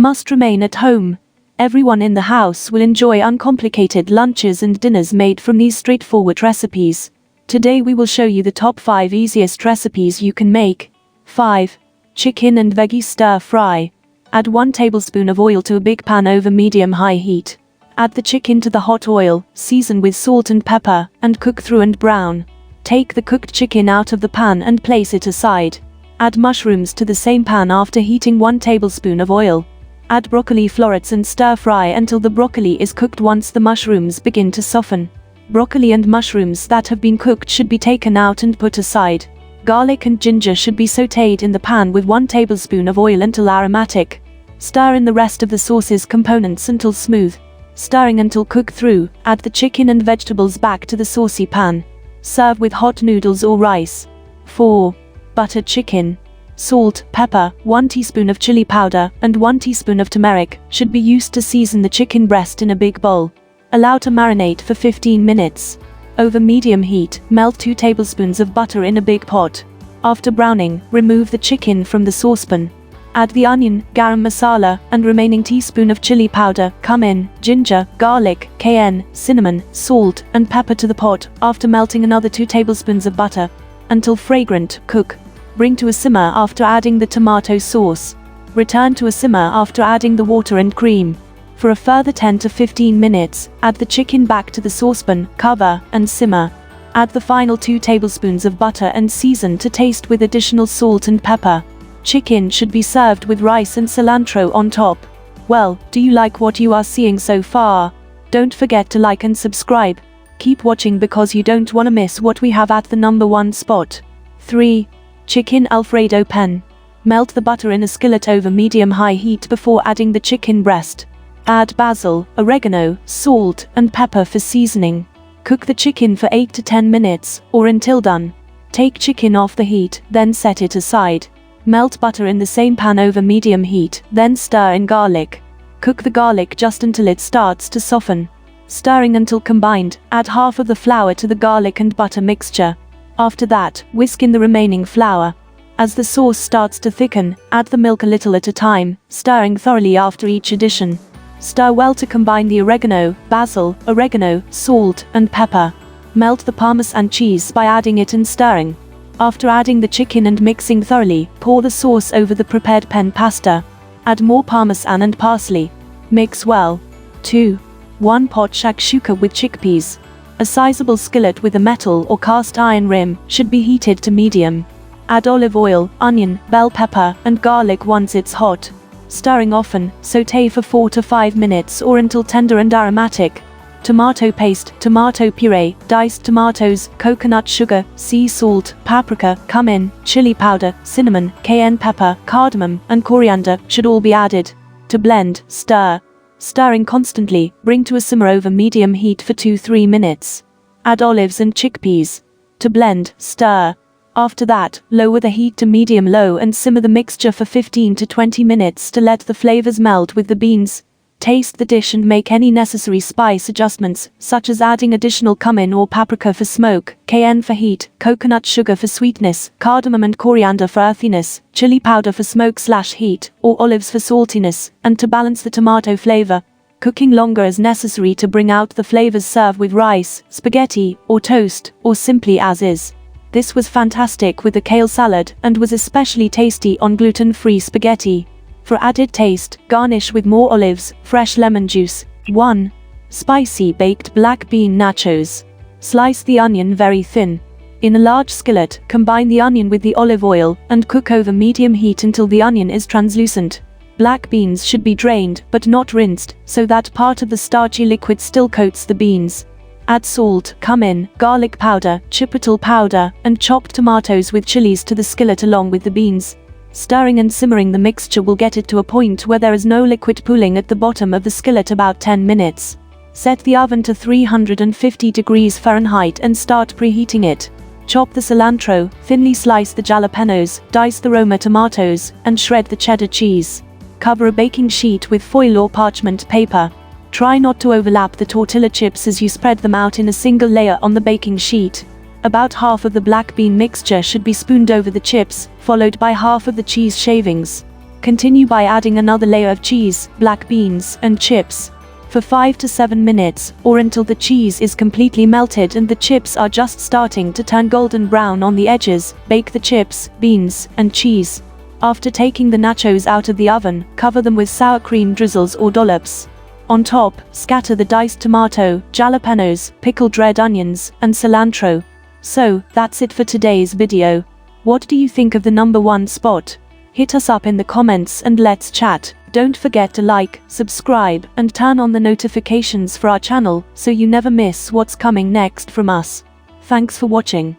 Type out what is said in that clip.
must remain at home. Everyone in the house will enjoy uncomplicated lunches and dinners made from these straightforward recipes. Today we will show you the top 5 easiest recipes you can make. 5. Chicken and veggie stir fry. Add 1 tablespoon of oil to a big pan over medium-high heat. Add the chicken to the hot oil, season with salt and pepper, and cook through and brown. Take the cooked chicken out of the pan and place it aside. Add mushrooms to the same pan after heating 1 tablespoon of oil. Add broccoli florets and stir fry until the broccoli is cooked. Once the mushrooms begin to soften, broccoli and mushrooms that have been cooked should be taken out and put aside. Garlic and ginger should be sautéed in the pan with 1 tablespoon of oil until aromatic. Stir in the rest of the sauce's components until smooth. Stirring until cooked through, add the chicken and vegetables back to the saucy pan. Serve with hot noodles or rice. 4. Buttered chicken. Salt, pepper, 1 teaspoon of chili powder, and 1 teaspoon of turmeric should be used to season the chicken breast in a big bowl. Allow to marinate for 15 minutes. Over medium heat, melt 2 tablespoons of butter in a big pot. After browning, remove the chicken from the saucepan. Add the onion, garam masala, and remaining teaspoon of chili powder, cumin, ginger, garlic, cayenne, cinnamon, salt, and pepper to the pot. After melting another 2 tablespoons of butter until fragrant, cook. Bring to a simmer after adding the tomato sauce. Return to a simmer after adding the water and cream. For a further 10 to 15 minutes, add the chicken back to the saucepan, cover, and simmer. Add the final 2 tablespoons of butter and season to taste with additional salt and pepper. Chicken should be served with rice and cilantro on top. Well, do you like what you are seeing so far? Don't forget to like and subscribe. Keep watching because you don't want to miss what we have at the number 1 spot. 3. Chicken Alfredo pen. Melt the butter in a skillet over medium-high heat before adding the chicken breast. Add basil, oregano, salt, and pepper for seasoning. Cook the chicken for 8 to 10 minutes, or until done. Take chicken off the heat, then set it aside. Melt butter in the same pan over medium heat, then stir in garlic. Cook the garlic just until it starts to soften. Stirring until combined, add half of the flour to the garlic and butter mixture. After that, whisk in the remaining flour. As the sauce starts to thicken, add the milk a little at a time, stirring thoroughly after each addition. Stir well to combine the basil, oregano, salt, and pepper. Melt the Parmesan cheese by adding it and stirring. After adding the chicken and mixing thoroughly, pour the sauce over the prepared pen pasta. Add more Parmesan and parsley. Mix well. 2. 1 pot shakshuka with chickpeas. A sizable skillet with a metal or cast iron rim should be heated to medium. Add olive oil, onion, bell pepper, and garlic once it's hot. Stirring often, sauté for 4 to 5 minutes or until tender and aromatic. Tomato paste, tomato puree, diced tomatoes, coconut sugar, sea salt, paprika, cumin, chili powder, cinnamon, cayenne pepper, cardamom, and coriander should all be added. To blend, stir. Stirring constantly, bring to a simmer over medium heat for 2-3 minutes. Add olives and chickpeas. To blend, stir. After that, lower the heat to medium-low and simmer the mixture for 15 to 20 minutes to let the flavors melt with the beans. Taste the dish and make any necessary spice adjustments, such as adding additional cumin or paprika for smoke, cayenne for heat, coconut sugar for sweetness, cardamom and coriander for earthiness, chili powder for smoke/heat, or olives for saltiness, and to balance the tomato flavor. Cooking longer is necessary to bring out the flavors. Serve with rice, spaghetti, or toast, or simply as is. This was fantastic with the kale salad and was especially tasty on gluten-free spaghetti. For added taste, garnish with more olives, fresh lemon juice. 1. Spicy baked black bean nachos. Slice the onion very thin. In a large skillet, combine the onion with the olive oil and cook over medium heat until the onion is translucent. Black beans should be drained but not rinsed, so that part of the starchy liquid still coats the beans. Add salt, cumin, garlic powder, chipotle powder, and chopped tomatoes with chilies to the skillet along with the beans. Stirring and simmering the mixture will get it to a point where there is no liquid pooling at the bottom of the skillet. About 10 minutes. Set the oven to 350 degrees Fahrenheit and start preheating it. Chop the cilantro, thinly slice the jalapenos, dice the Roma tomatoes, and shred the cheddar cheese. Cover a baking sheet with foil or parchment paper. Try not to overlap the tortilla chips as you spread them out in a single layer on the baking sheet. About half of the black bean mixture should be spooned over the chips, followed by half of the cheese shavings. Continue by adding another layer of cheese, black beans, and chips. For 5 to 7 minutes, or until the cheese is completely melted and the chips are just starting to turn golden brown on the edges, bake the chips, beans, and cheese. After taking the nachos out of the oven, cover them with sour cream drizzles or dollops. On top, scatter the diced tomato, jalapenos, pickled red onions, and cilantro. So, that's it for today's video. What do you think of the number 1 spot? Hit us up in the comments and let's chat. Don't forget to like, subscribe, and turn on the notifications for our channel so you never miss what's coming next from us. Thanks for watching.